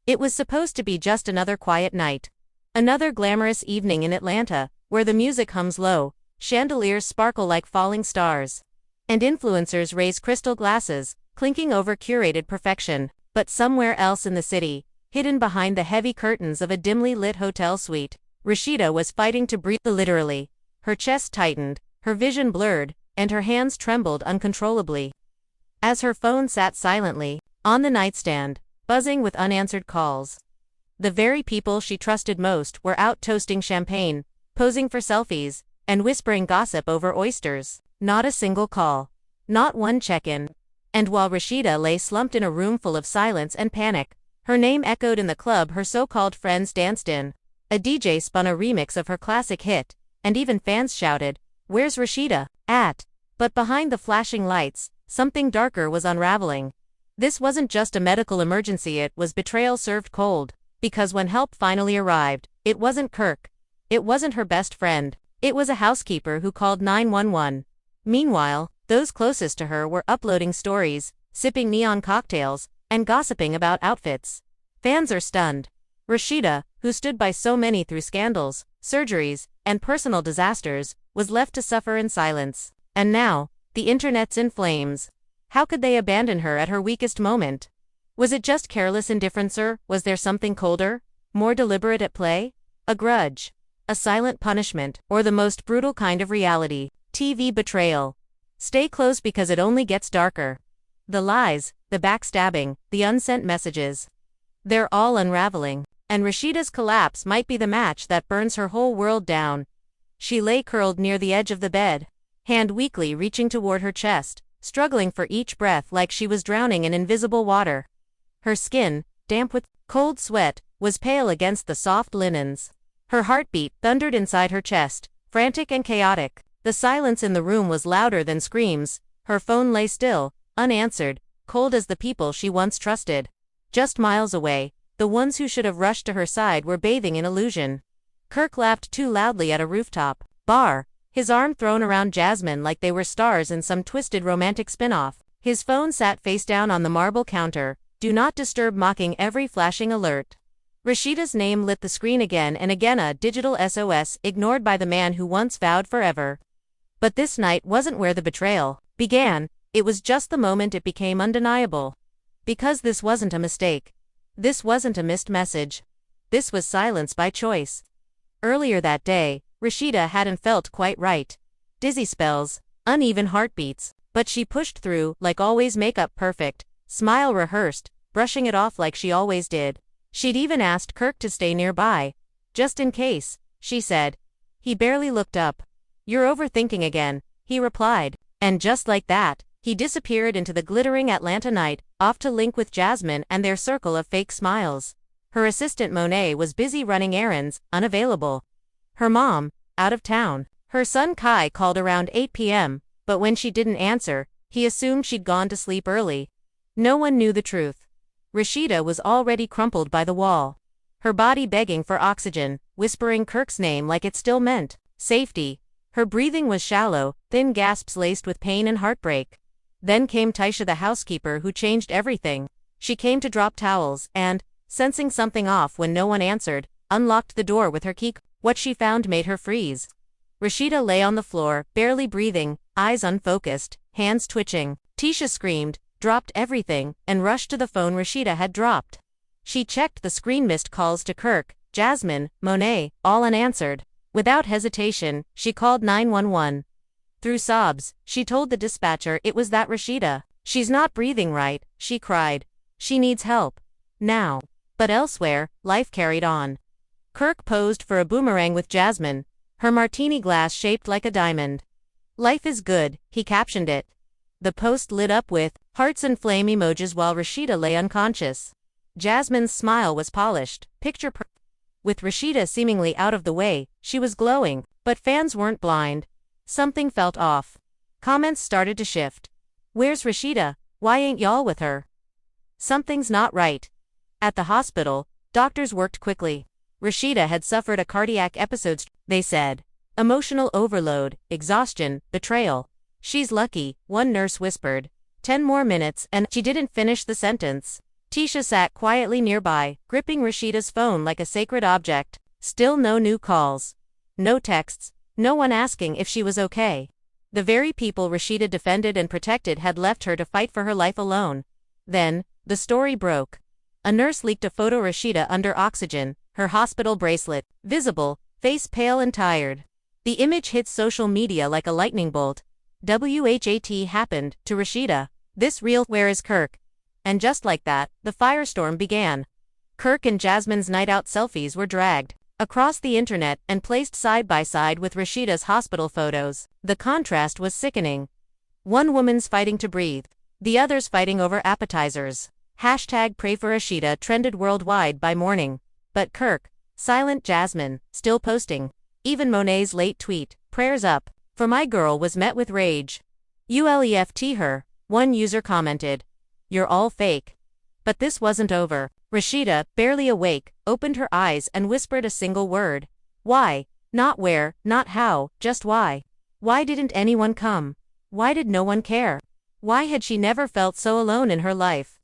It was supposed to be just another quiet night. Another glamorous evening in Atlanta, where the music hums low, chandeliers sparkle like falling stars, and influencers raise crystal glasses, clinking over curated perfection. But somewhere else in the city, hidden behind the heavy curtains of a dimly lit hotel suite, Rasheeda was fighting to breathe literally. Her chest tightened, her vision blurred, and her hands trembled uncontrollably. As her phone sat silently on the nightstand, buzzing with unanswered calls. The very people she trusted most were out toasting champagne, posing for selfies, and whispering gossip over oysters. Not a single call. Not one check-in. And while Rasheeda lay slumped in a room full of silence and panic, her name echoed in the club her so-called friends danced in. A DJ spun a remix of her classic hit, and even fans shouted, "Where's Rasheeda at?" But behind the flashing lights, something darker was unraveling. This wasn't just a medical emergency, it was betrayal served cold. Because when help finally arrived, it wasn't Kirk. It wasn't her best friend. It was a housekeeper who called 911. Meanwhile, those closest to her were uploading stories, sipping neon cocktails, and gossiping about outfits. Fans are stunned. Rasheeda, who stood by so many through scandals, surgeries, and personal disasters, was left to suffer in silence. And now, the internet's in flames. How could they abandon her at her weakest moment? Was it just careless indifference, or was there something colder, more deliberate at play? A grudge, a silent punishment, or the most brutal kind of reality, TV betrayal. Stay close because it only gets darker. The lies, the backstabbing, the unsent messages. They're all unraveling. And Rasheeda's collapse might be the match that burns her whole world down. She lay curled near the edge of the bed, hand weakly reaching toward her chest, struggling for each breath like she was drowning in invisible water. Her skin, damp with cold sweat, was pale against the soft linens. Her heartbeat thundered inside her chest, frantic and chaotic. The silence in the room was louder than screams. Her phone lay still, unanswered, cold as the people she once trusted. Just miles away, the ones who should have rushed to her side were bathing in illusion. Kirk laughed too loudly at a rooftop bar, his arm thrown around Jasmine like they were stars in some twisted romantic spin-off. His phone sat face down on the marble counter, "Do not disturb," mocking every flashing alert. Rasheeda's name lit the screen again and again, a digital SOS ignored by the man who once vowed forever. But this night wasn't where the betrayal began, it was just the moment it became undeniable. Because this wasn't a mistake. This wasn't a missed message. This was silence by choice. Earlier that day, Rasheeda hadn't felt quite right. Dizzy spells, uneven heartbeats, but she pushed through, like always, makeup perfect, smile rehearsed, brushing it off like she always did. She'd even asked Kirk to stay nearby. "Just in case," she said. He barely looked up. "You're overthinking again," he replied. And just like that, he disappeared into the glittering Atlanta night, off to link with Jasmine and their circle of fake smiles. Her assistant Monet was busy running errands, unavailable. Her mom, out of town. Her son Kai called around 8 p.m., but when she didn't answer, he assumed she'd gone to sleep early. No one knew the truth. Rasheeda was already crumpled by the wall, her body begging for oxygen, whispering Kirk's name like it still meant safety. Her breathing was shallow, thin gasps laced with pain and heartbreak. Then came Taisha, the housekeeper, who changed everything. She came to drop towels and, sensing something off when no one answered, unlocked the door with her key. What she found made her freeze. Rasheeda lay on the floor, barely breathing, eyes unfocused, hands twitching. Taisha screamed, dropped everything, and rushed to the phone Rasheeda had dropped. She checked the screen, missed calls to Kirk, Jasmine, Monet, all unanswered. Without hesitation, she called 911. Through sobs, she told the dispatcher it was that Rasheeda. "She's not breathing right," she cried. "She needs help. Now." But elsewhere, life carried on. Kirk posed for a boomerang with Jasmine, her martini glass shaped like a diamond. "Life is good," he captioned it. The post lit up with hearts and flame emojis while Rasheeda lay unconscious. Jasmine's smile was polished, picture perfect. With Rasheeda seemingly out of the way, she was glowing, but fans weren't blind. Something felt off. Comments started to shift. "Where's Rasheeda? Why ain't y'all with her? Something's not right." At the hospital, doctors worked quickly. Rasheeda had suffered a cardiac episode, they said. Emotional overload, exhaustion, betrayal. "She's lucky," one nurse whispered. 10 more minutes and she didn't finish the sentence. Tisha sat quietly nearby, gripping Rasheeda's phone like a sacred object. Still no new calls. No texts, no one asking if she was okay. The very people Rasheeda defended and protected had left her to fight for her life alone. Then, the story broke. A nurse leaked a photo of Rasheeda under oxygen, her hospital bracelet, visible, face pale and tired. The image hit social media like a lightning bolt. WHAT happened to Rasheeda. This real, where is Kirk? And just like that, the firestorm began. Kirk and Jasmine's night out selfies were dragged across the internet and placed side by side with Rasheeda's hospital photos. The contrast was sickening. One woman's fighting to breathe, the other's fighting over appetizers. Hashtag Pray for Rasheeda trended worldwide by morning. But Kirk, silent Jasmine, still posting. Even Monet's late tweet, prayers up, for my girl, was met with rage. ULEFT her, one user commented. You're all fake. But this wasn't over. Rasheeda, barely awake, opened her eyes and whispered a single word. Why? Not where, not how, just why. Why didn't anyone come? Why did no one care? Why had she never felt so alone in her life?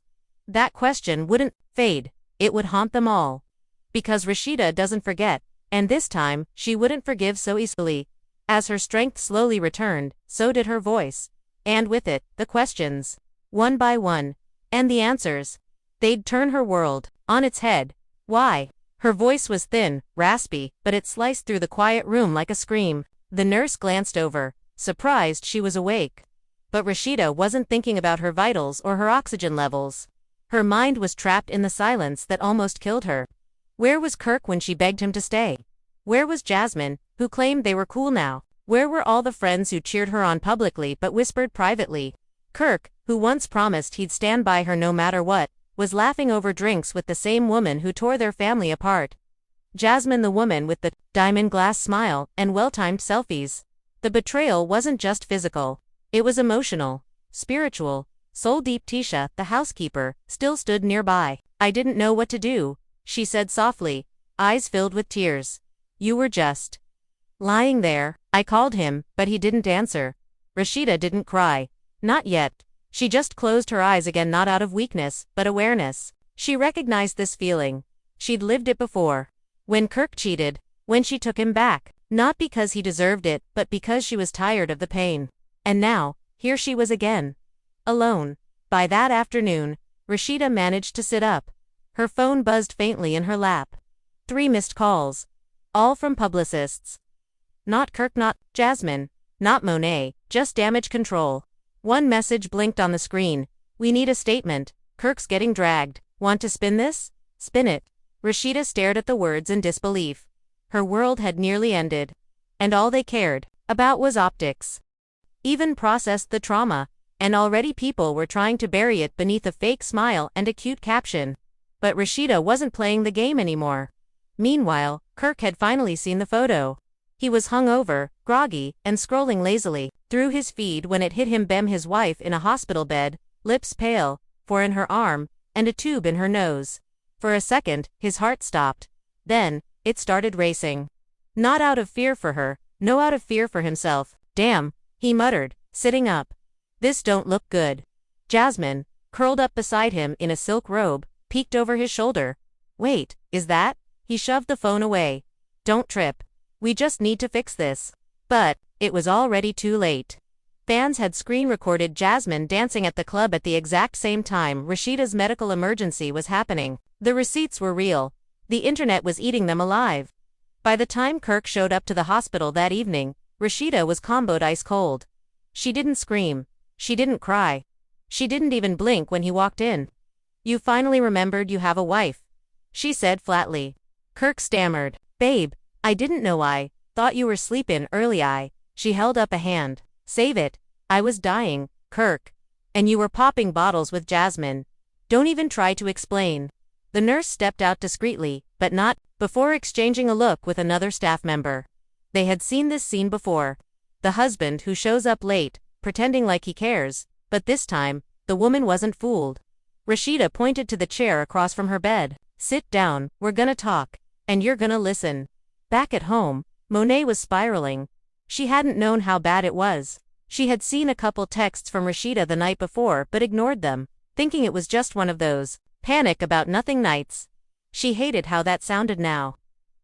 That question wouldn't fade, it would haunt them all. Because Rasheeda doesn't forget, and this time, she wouldn't forgive so easily. As her strength slowly returned, so did her voice. And with it, the questions. One by one. And the answers. They'd turn her world on its head. Why? Her voice was thin, raspy, but it sliced through the quiet room like a scream. The nurse glanced over, surprised she was awake. But Rasheeda wasn't thinking about her vitals or her oxygen levels. Her mind was trapped in the silence that almost killed her. Where was Kirk when she begged him to stay? Where was Jasmine, who claimed they were cool now? Where were all the friends who cheered her on publicly but whispered privately? Kirk, who once promised he'd stand by her no matter what, was laughing over drinks with the same woman who tore their family apart. Jasmine, the woman with the diamond glass smile and well-timed selfies. The betrayal wasn't just physical. It was emotional, spiritual, soul-deep. Tisha, the housekeeper, still stood nearby. I didn't know what to do, she said softly, eyes filled with tears. You were just lying there. I called him, but he didn't answer. Rasheeda didn't cry. Not yet. She just closed her eyes again, not out of weakness, but awareness. She recognized this feeling. She'd lived it before. When Kirk cheated, when she took him back. Not because he deserved it, but because she was tired of the pain. And now, here she was again. Alone. By that afternoon, Rasheeda managed to sit up. Her phone buzzed faintly in her lap. 3 missed calls. All from publicists. Not Kirk, not Jasmine, not Monet, just damage control. One message blinked on the screen. We need a statement. Kirk's getting dragged. Want to spin this? Spin it. Rasheeda stared at the words in disbelief. Her world had nearly ended. And all they cared about was optics. Even processed the trauma, and already people were trying to bury it beneath a fake smile and a cute caption. But Rasheeda wasn't playing the game anymore. Meanwhile, Kirk had finally seen the photo. He was hungover, groggy, and scrolling lazily through his feed when it hit him. His wife in a hospital bed, lips pale, 4 in her arm, and a tube in her nose. For a second, his heart stopped. Then, it started racing. Not out of fear for her, no, out of fear for himself. Damn, he muttered, sitting up. This don't look good. Jasmine, curled up beside him in a silk robe, peeked over his shoulder. Wait, is that? He shoved the phone away. Don't trip. We just need to fix this. But it was already too late. Fans had screen-recorded Jasmine dancing at the club at the exact same time Rasheeda's medical emergency was happening. The receipts were real. The internet was eating them alive. By the time Kirk showed up to the hospital that evening, Rasheeda was comboed ice cold. She didn't scream. She didn't cry. She didn't even blink when he walked in. You finally remembered you have a wife, she said flatly. Kirk stammered. Babe, I didn't know. I thought you were sleepin' early. She held up a hand. Save it. I was dying, Kirk. And you were popping bottles with Jasmine. Don't even try to explain. The nurse stepped out discreetly, but not before exchanging a look with another staff member. They had seen this scene before. The husband who shows up late, pretending like he cares, but this time, the woman wasn't fooled. Rasheeda pointed to the chair across from her bed. Sit down, we're gonna talk. And you're gonna listen. Back at home, Monet was spiraling. She hadn't known how bad it was. She had seen a couple texts from Rasheeda the night before but ignored them, thinking it was just one of those Panic about nothing nights. She hated how that sounded now.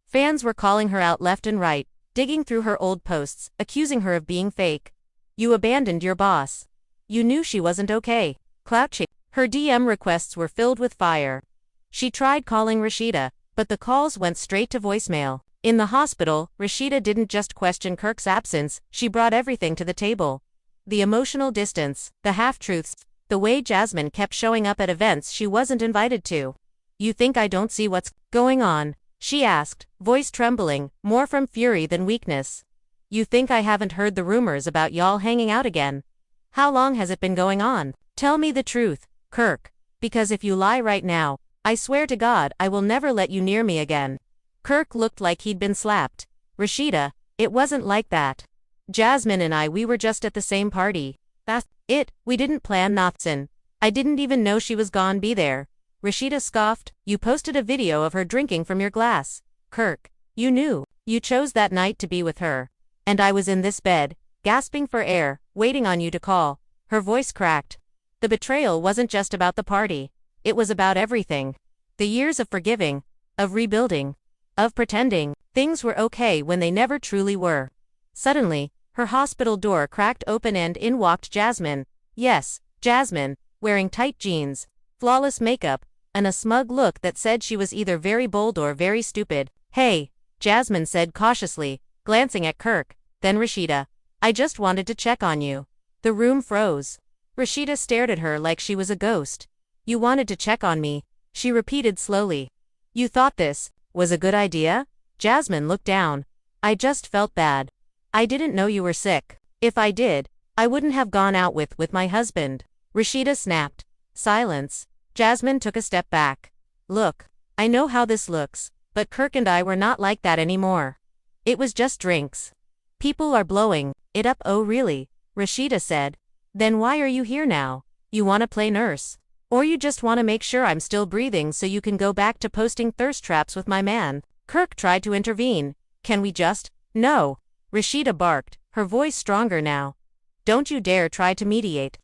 Fans were calling her out left and right, digging through her old posts, accusing her of being fake. You abandoned your boss. You knew she wasn't okay. Clout. Her DM requests were filled with fire. She tried calling Rasheeda, but the calls went straight to voicemail. In the hospital, Rasheeda didn't just question Kirk's absence, she brought everything to the table. The emotional distance, the half-truths, the way Jasmine kept showing up at events she wasn't invited to. You think I don't see what's going on? She asked, voice trembling, more from fury than weakness. You think I haven't heard the rumors about y'all hanging out again? How long has it been going on? Tell me the truth, Kirk, because if you lie right now, I swear to God I will never let you near me again. Kirk looked like he'd been slapped. Rasheeda, it wasn't like that. Jasmine and we were just at the same party. That's it, we didn't plan nothing. I didn't even know she was gone be there. Rasheeda scoffed, you posted a video of her drinking from your glass. Kirk, you knew. You chose that night to be with her. And I was in this bed, gasping for air, waiting on you to call. Her voice cracked. The betrayal wasn't just about the party. It was about everything. The years of forgiving, of rebuilding, of pretending things were okay when they never truly were. Suddenly, her hospital door cracked open and in walked Jasmine. Yes, Jasmine, wearing tight jeans, flawless makeup, and a smug look that said she was either very bold or very stupid. Hey, Jasmine said cautiously, glancing at Kirk, then Rasheeda. I just wanted to check on you. The room froze. Rasheeda stared at her like she was a ghost. You wanted to check on me, she repeated slowly. You thought this was a good idea? Jasmine looked down. I just felt bad. I didn't know you were sick. If I did, I wouldn't have gone out with my husband. Rasheeda snapped. Silence. Jasmine took a step back. Look, I know how this looks, but Kirk and I were not like that anymore. It was just drinks. People are blowing it up. Oh really? Rasheeda said. Then why are you here now? You want to play nurse? Or you just want to make sure I'm still breathing so you can go back to posting thirst traps with my man? Kirk tried to intervene. Can we just? No. Rasheeda barked, her voice stronger now. Don't you dare try to mediate.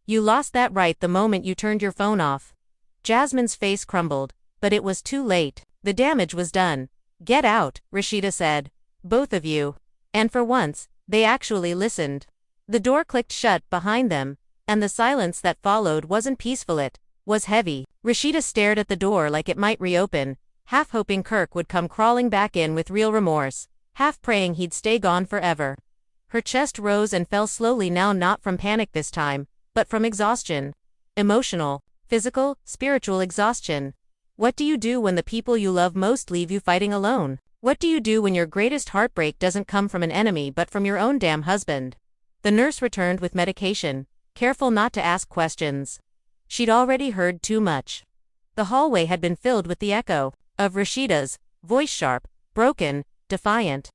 You lost that right the moment you turned your phone off. Jasmine's face crumbled, but it was too late. The damage was done. Get out, Rasheeda said. Both of you. And for once, they actually listened. The door clicked shut behind them, and the silence that followed wasn't peaceful, it was heavy. Rasheeda stared at the door like it might reopen, half hoping Kirk would come crawling back in with real remorse, half praying he'd stay gone forever. Her chest rose and fell slowly now, not from panic this time, but from exhaustion. Emotional, physical, spiritual exhaustion. What do you do when the people you love most leave you fighting alone? What do you do when your greatest heartbreak doesn't come from an enemy but from your own damn husband? The nurse returned with medication, careful not to ask questions. She'd already heard too much. The hallway had been filled with the echo of Rasheeda's voice, sharp, broken, defiant.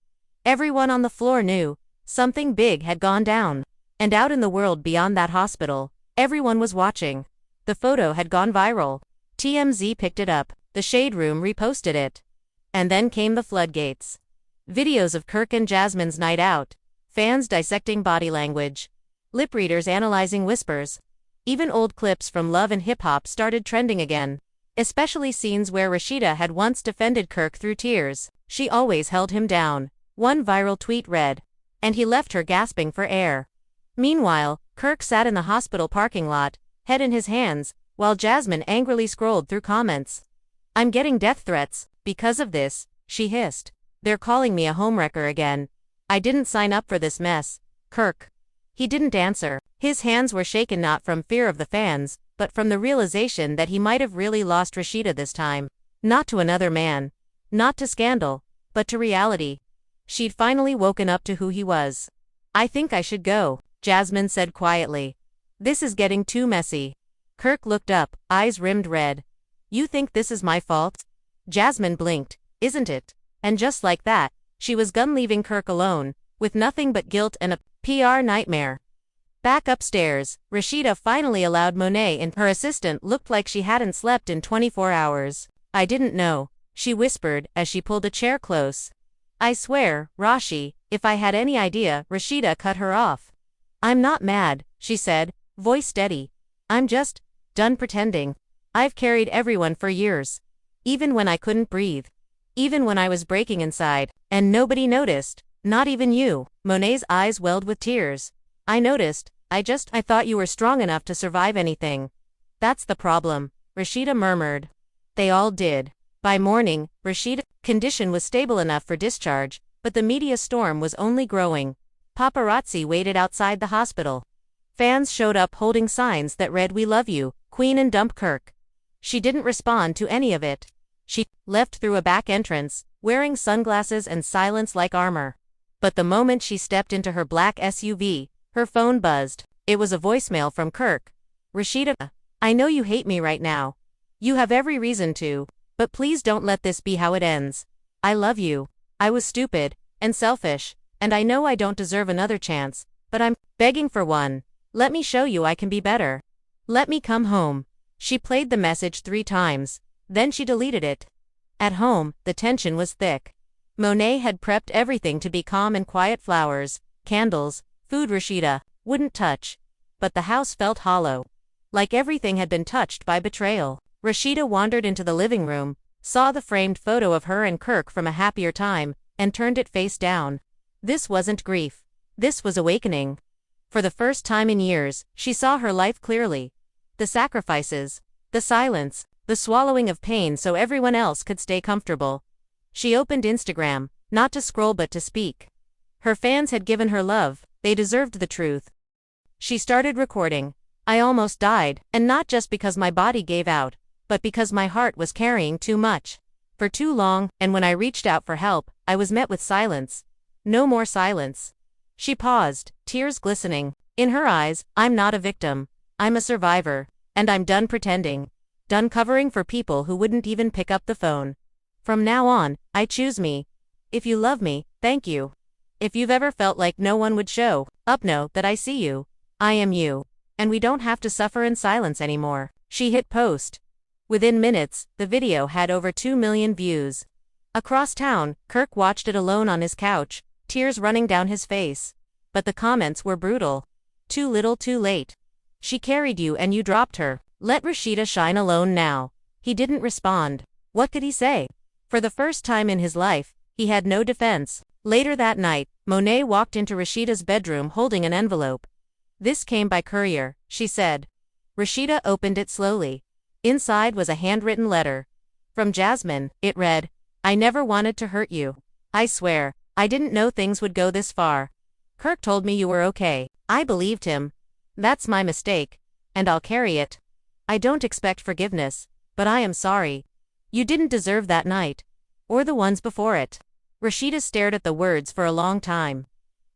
Everyone on the floor knew something big had gone down. And out in the world beyond that hospital, everyone was watching. The photo had gone viral. TMZ picked it up, the Shade Room reposted it. And then came the floodgates. Videos of Kirk and Jasmine's night out, fans dissecting body language, lip readers analyzing whispers. Even old clips from Love and Hip Hop started trending again. Especially scenes where Rasheeda had once defended Kirk through tears. She always held him down. One viral tweet read, and he left her gasping for air. Meanwhile, Kirk sat in the hospital parking lot, head in his hands, while Jasmine angrily scrolled through comments. I'm getting death threats because of this, she hissed. They're calling me a homewrecker again. I didn't sign up for this mess, Kirk. He didn't answer. His hands were shaken not from fear of the fans, but from the realization that he might have really lost Rasheeda this time. Not to another man. Not to scandal, but to reality. She'd finally woken up to who he was. I think I should go, Jasmine said quietly. This is getting too messy. Kirk looked up, eyes rimmed red. You think this is my fault? Jasmine blinked. Isn't it? And just like that, she was gone, leaving Kirk alone, with nothing but guilt and a PR nightmare. Back upstairs, Rasheeda finally allowed Monet in. Her assistant looked like she hadn't slept in 24 hours. I didn't know, she whispered as she pulled a chair close. I swear, Rashi, if I had any idea. Rasheeda cut her off. I'm not mad, she said, voice steady. I'm just done pretending. I've carried everyone for years. Even when I couldn't breathe. Even when I was breaking inside, and nobody noticed. Not even you. Monet's eyes welled with tears. I noticed. I thought you were strong enough to survive anything. That's the problem, Rasheeda murmured. They all did. By morning, Rasheeda's condition was stable enough for discharge, but the media storm was only growing. Paparazzi waited outside the hospital. Fans showed up holding signs that read "We love you, Queen and dump Kirk." She didn't respond to any of it. She left through a back entrance, wearing sunglasses and silence like armor. But the moment she stepped into her black SUV, her phone buzzed. It was a voicemail from Kirk. Rasheeda, I know you hate me right now. You have every reason to, but please don't let this be how it ends. I love you. I was stupid and selfish, and I know I don't deserve another chance, but I'm begging for one. Let me show you I can be better. Let me come home. She played the message 3 times. Then she deleted it. At home, the tension was thick. Monet had prepped everything to be calm and quiet: flowers, candles, food Rasheeda wouldn't touch. But the house felt hollow. Like everything had been touched by betrayal. Rasheeda wandered into the living room, saw the framed photo of her and Kirk from a happier time, and turned it face down. This wasn't grief. This was awakening. For the first time in years, she saw her life clearly. The sacrifices, the silence, the swallowing of pain so everyone else could stay comfortable. She opened Instagram, not to scroll but to speak. Her fans had given her love, they deserved the truth. She started recording. I almost died, and not just because my body gave out, but because my heart was carrying too much. For too long, and when I reached out for help, I was met with silence. No more silence. She paused, tears glistening. In her eyes, I'm not a victim. I'm a survivor. And I'm done pretending. Done covering for people who wouldn't even pick up the phone. From now on, I choose me. If you love me, thank you. If you've ever felt like no one would show up, know that I see you. I am you. And we don't have to suffer in silence anymore. She hit post. Within minutes, the video had over 2 million views. Across town, Kirk watched it alone on his couch, tears running down his face. But the comments were brutal. Too little too late. She carried you and you dropped her. Let Rasheeda shine alone now. He didn't respond. What could he say? For the first time in his life, he had no defense. Later that night, Monet walked into Rasheeda's bedroom holding an envelope. This came by courier, she said. Rasheeda opened it slowly. Inside was a handwritten letter. From Jasmine, it read, I never wanted to hurt you. I swear, I didn't know things would go this far. Kirk told me you were okay. I believed him. That's my mistake. And I'll carry it. I don't expect forgiveness, but I am sorry. You didn't deserve that night. Or the ones before it. Rasheeda stared at the words for a long time.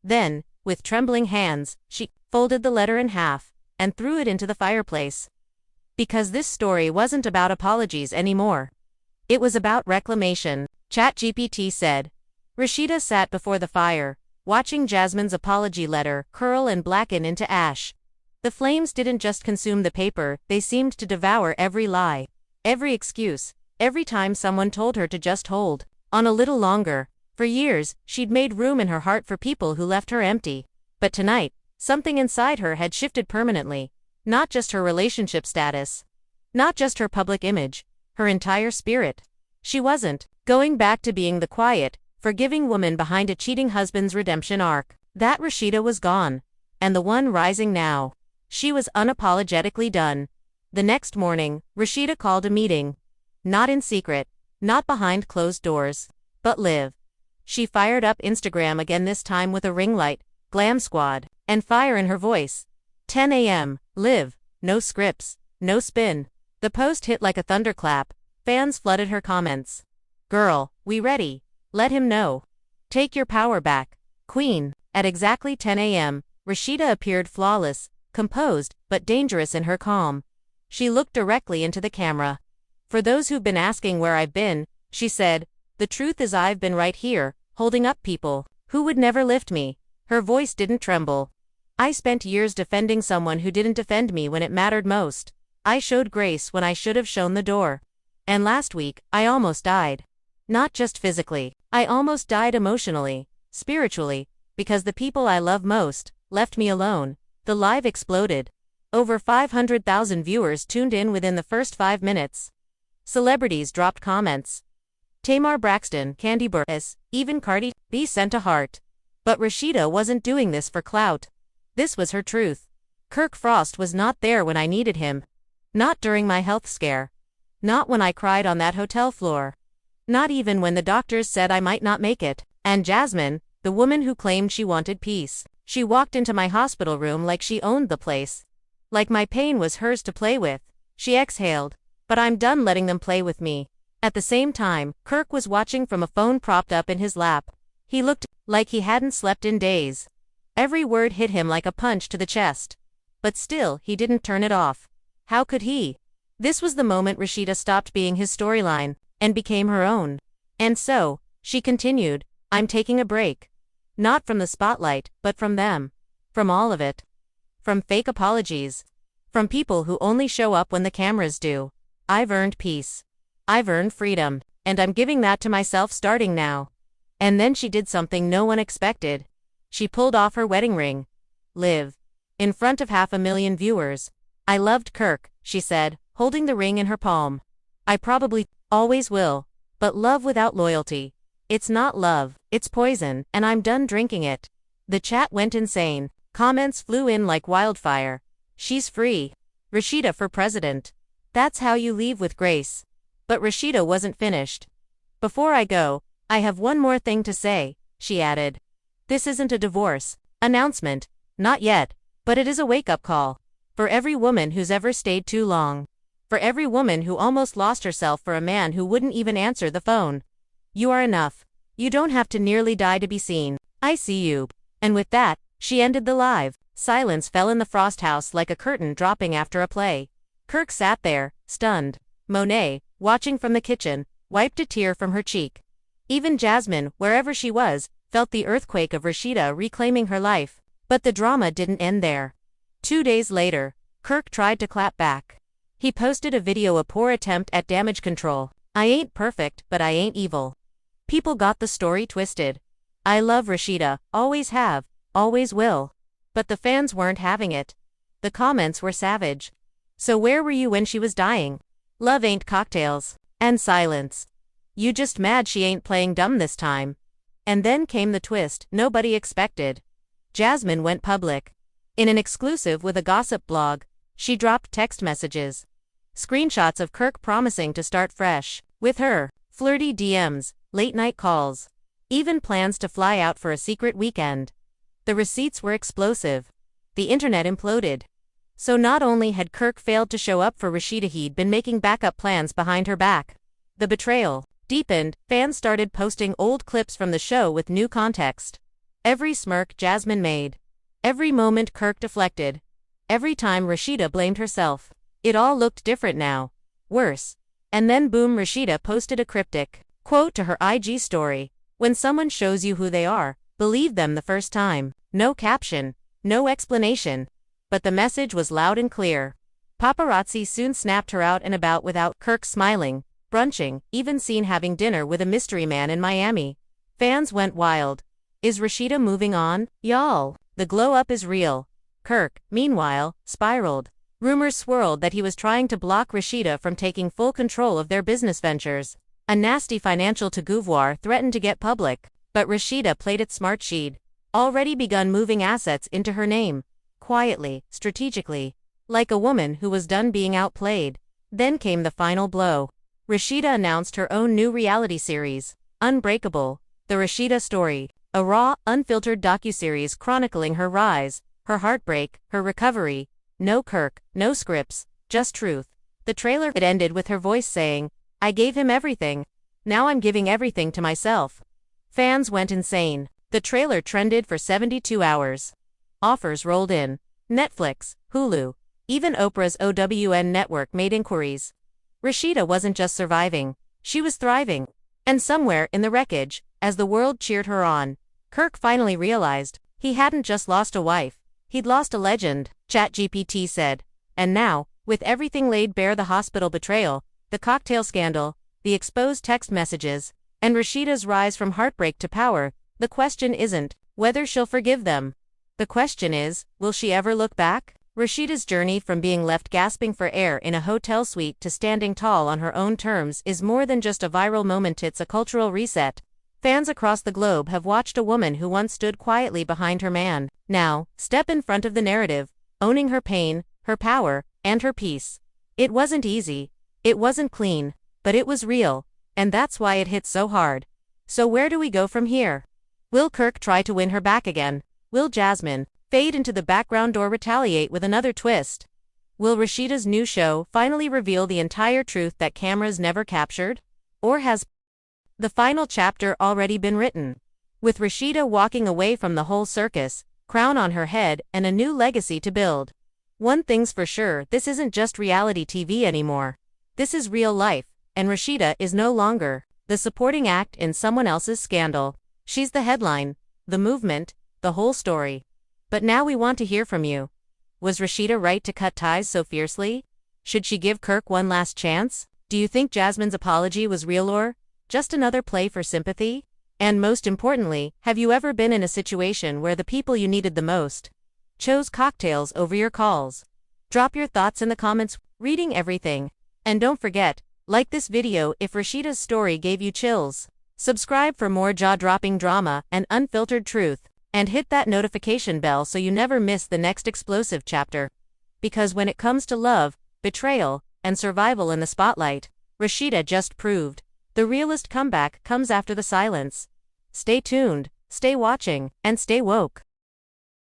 Then, with trembling hands, she folded the letter in half and threw it into the fireplace. Because this story wasn't about apologies anymore. It was about reclamation, ChatGPT said. Rasheeda sat before the fire, watching Jasmine's apology letter curl and blacken into ash. The flames didn't just consume the paper, they seemed to devour every lie, every excuse, every time someone told her to just hold on a little longer. For years, she'd made room in her heart for people who left her empty. But tonight, something inside her had shifted permanently. Not just her relationship status. Not just her public image. Her entire spirit. She wasn't going back to being the quiet, forgiving woman behind a cheating husband's redemption arc. That Rasheeda was gone. And the one rising now. She was unapologetically done. The next morning, Rasheeda called a meeting. Not in secret. Not behind closed doors. But live. She fired up Instagram again, this time with a ring light, glam squad, and fire in her voice. 10 a.m. Live. No scripts. No spin. The post hit like a thunderclap. Fans flooded her comments. Girl, we ready. Let him know. Take your power back. Queen. At exactly 10 a.m., Rasheeda appeared flawless, composed, but dangerous in her calm. She looked directly into the camera. For those who've been asking where I've been, she said, the truth is I've been right here, holding up people who would never lift me. Her voice didn't tremble. I spent years defending someone who didn't defend me when it mattered most. I showed grace when I should have shown the door. And last week, I almost died. Not just physically. I almost died emotionally, spiritually, because the people I love most left me alone. The live exploded. Over 500,000 viewers tuned in within the first 5 minutes. Celebrities dropped comments. Tamar Braxton, Candy Burris, even Cardi B sent a heart. But Rasheeda wasn't doing this for clout. This was her truth. Kirk Frost was not there when I needed him. Not during my health scare. Not when I cried on that hotel floor. Not even when the doctors said I might not make it. And Jasmine, the woman who claimed she wanted peace, she walked into my hospital room like she owned the place. Like my pain was hers to play with. She exhaled. But I'm done letting them play with me. At the same time, Kirk was watching from a phone propped up in his lap. He looked like he hadn't slept in days. Every word hit him like a punch to the chest. But still, he didn't turn it off. How could he? This was the moment Rasheeda stopped being his storyline and became her own. And so, she continued, I'm taking a break. Not from the spotlight, but from them. From all of it. From fake apologies. From people who only show up when the cameras do. I've earned peace. I've earned freedom, and I'm giving that to myself starting now. And then she did something no one expected. She pulled off her wedding ring. Live. In front of 500,000 viewers. I loved Kirk, she said, holding the ring in her palm. I probably always will. But love without loyalty. It's not love, it's poison, and I'm done drinking it. The chat went insane. Comments flew in like wildfire. She's free. Rasheeda for president. That's how you leave with grace. But Rasheeda wasn't finished. Before I go, I have one more thing to say, she added. This isn't a divorce announcement, not yet, but it is a wake-up call. For every woman who's ever stayed too long. For every woman who almost lost herself for a man who wouldn't even answer the phone. You are enough. You don't have to nearly die to be seen. I see you. And with that, she ended the live. Silence fell in the Frost house like a curtain dropping after a play. Kirk sat there, stunned. Monet, watching from the kitchen, wiped a tear from her cheek. Even Jasmine, wherever she was, felt the earthquake of Rasheeda reclaiming her life. But the drama didn't end there. 2 days later, Kirk tried to clap back. He posted a video, a poor attempt at damage control. I ain't perfect, but I ain't evil. People got the story twisted. I love Rasheeda, always have, always will. But the fans weren't having it. The comments were savage. So where were you when she was dying? Love ain't cocktails. And silence. You just mad she ain't playing dumb this time. And then came the twist nobody expected. Jasmine went public. In an exclusive with a gossip blog, she dropped text messages. Screenshots of Kirk promising to start fresh with her, flirty DMs, late-night calls. Even plans to fly out for a secret weekend. The receipts were explosive. The internet imploded. So not only had Kirk failed to show up for Rasheeda, he'd been making backup plans behind her back. The betrayal deepened. Fans started posting old clips from the show with new context. Every smirk Jasmine made. Every moment Kirk deflected. Every time Rasheeda blamed herself. It all looked different now. Worse. And then boom, Rasheeda posted a cryptic quote to her IG story. When someone shows you who they are, believe them the first time. No caption. No explanation. But the message was loud and clear. Paparazzi soon snapped her out and about without Kirk smiling, brunching, even seen having dinner with a mystery man in Miami. Fans went wild. Is Rasheeda moving on? Y'all. The glow-up is real. Kirk, meanwhile, spiraled. Rumors swirled that he was trying to block Rasheeda from taking full control of their business ventures. A nasty financial tug-of-war threatened to get public. But Rasheeda played it smart. She'd already begun moving assets into her name. Quietly, strategically. Like a woman who was done being outplayed. Then came the final blow. Rasheeda announced her own new reality series, Unbreakable, The Rasheeda Story. A raw, unfiltered docuseries chronicling her rise, her heartbreak, her recovery. No Kirk, no scripts, just truth. The trailer ended with her voice saying, I gave him everything. Now I'm giving everything to myself. Fans went insane. The trailer trended for 72 hours. Offers rolled in. Netflix, Hulu, even Oprah's OWN network made inquiries. Rasheeda wasn't just surviving, she was thriving. And somewhere in the wreckage, as the world cheered her on, Kirk finally realized he hadn't just lost a wife, he'd lost a legend, ChatGPT said. And now, with everything laid bare, the hospital betrayal, the cocktail scandal, the exposed text messages, and Rasheeda's rise from heartbreak to power, the question isn't whether she'll forgive them. The question is, will she ever look back? Rasheeda's journey from being left gasping for air in a hotel suite to standing tall on her own terms is more than just a viral moment, it's a cultural reset. Fans across the globe have watched a woman who once stood quietly behind her man, now step in front of the narrative, owning her pain, her power, and her peace. It wasn't easy, it wasn't clean, but it was real, and that's why it hit so hard. So where do we go from here? Will Kirk try to win her back again? Will Jasmine fade into the background or retaliate with another twist? Will Rasheeda's new show finally reveal the entire truth that cameras never captured? Or has the final chapter already been written? With Rasheeda walking away from the whole circus, crown on her head, and a new legacy to build. One thing's for sure, this isn't just reality TV anymore. This is real life, and Rasheeda is no longer the supporting act in someone else's scandal. She's the headline, the movement, the whole story. But now we want to hear from you. Was Rasheeda right to cut ties so fiercely? Should she give Kirk one last chance? Do you think Jasmine's apology was real or just another play for sympathy? And most importantly, have you ever been in a situation where the people you needed the most chose cocktails over your calls? Drop your thoughts in the comments, reading everything. And don't forget, like this video if Rasheeda's story gave you chills. Subscribe for more jaw-dropping drama and unfiltered truth. And hit that notification bell so you never miss the next explosive chapter. Because when it comes to love, betrayal, and survival in the spotlight, Rasheeda just proved the realest comeback comes after the silence. Stay tuned, stay watching, and stay woke.